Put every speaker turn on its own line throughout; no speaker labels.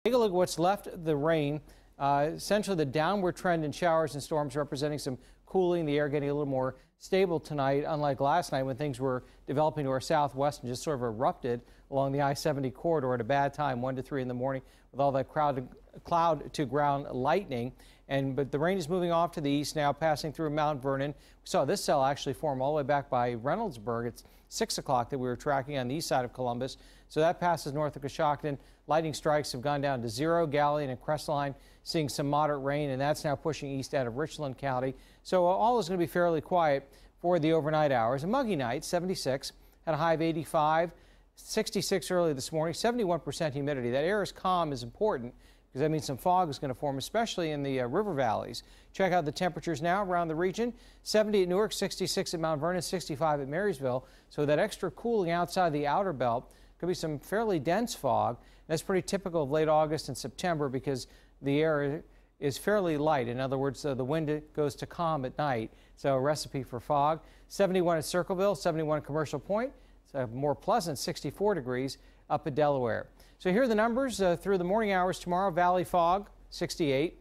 Take a look at what's left of the rain. Essentially the downward trend in showers and storms representing some cooling, the air getting a little more stable tonight, unlike last night when things were developing to our southwest and just sort of erupted along the I-70 corridor at a bad time, 1 to 3 in the morning, with all that cloud to ground lightning. But the rain is moving off to the east now, passing through Mount Vernon. We saw this cell actually form all the way back by Reynoldsburg. It's 6 o'clock that we were tracking on the east side of Columbus. So that passes north of Coshocton. Lightning strikes have gone down to 0. Galion and Crestline seeing some moderate rain, and that's now pushing east out of Richland County. So all is going to be fairly quiet for the overnight hours. A muggy night, 76, had a high of 85, 66 early this morning, 71% humidity. That air is calm is important because that means some fog is going to form, especially in the river valleys. Check out the temperatures now around the region. 70 at Newark, 66 at Mount Vernon, 65 at Marysville. So that extra cooling outside the outer belt could be some fairly dense fog. That's pretty typical of late August and September because the air is fairly light. In other words, the wind goes to calm at night. So a recipe for fog. 71 at Circleville, 71 at Commercial Point. It's a more pleasant 64 degrees up at Delaware. So here are the numbers through the morning hours tomorrow. Valley fog, 68.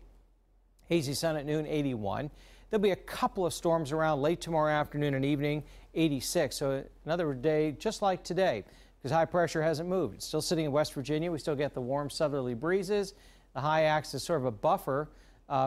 Hazy sun at noon, 81. There'll be a couple of storms around late tomorrow afternoon and evening, 86. So another day just like today because high pressure hasn't moved. It's still sitting in West Virginia. We still get the warm southerly breezes. The high acts is sort of a buffer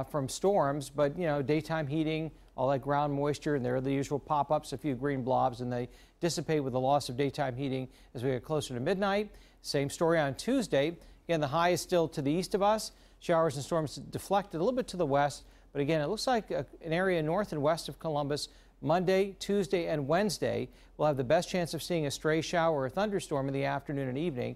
from storms, but, you know, daytime heating, all that ground moisture, and there are the usual pop-ups, a few green blobs, and they dissipate with the loss of daytime heating as we get closer to midnight. Same story on Tuesday. Again, the high is still to the east of us. Showers and storms deflected a little bit to the west, but again, it looks like an area north and west of Columbus. Monday, Tuesday, and Wednesday, we'll have the best chance of seeing a stray shower or thunderstorm in the afternoon and evening.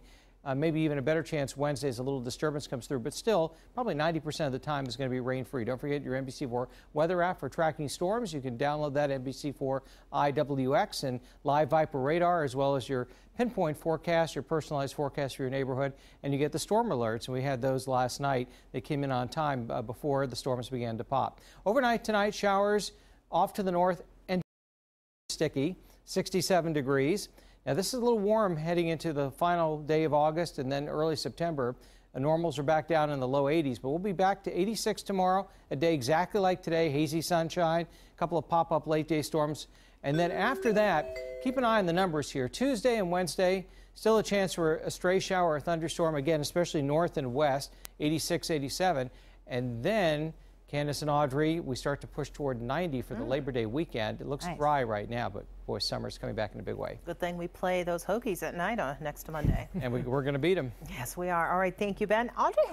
Maybe even a better chance Wednesday as a little disturbance comes through, but still probably 90% of the time is going to be rain-free. Don't forget your NBC4 weather app for tracking storms. You can download that NBC4 IWX and Live Viper radar, as well as your pinpoint forecast, your personalized forecast for your neighborhood, and you get the storm alerts. And we had those last night. They came in on time before the storms began to pop. Overnight tonight, showers off to the north and sticky, 67 degrees. Now, this is a little warm heading into the final day of August and then early September. The normals are back down in the low 80s, but we'll be back to 86 tomorrow, a day exactly like today, hazy sunshine, a couple of pop-up late-day storms. And then after that, keep an eye on the numbers here. Tuesday and Wednesday, still a chance for a stray shower or thunderstorm, again, especially north and west, 86, 87. And then Candace and Audrey, we start to push toward 90 for the Labor Day weekend. It looks dry right now, but boy, summer's coming back in a big way.
Good thing we play those Hokies at night next Monday.
And we're going to beat them.
Yes, we are. All right, thank you, Ben. Audrey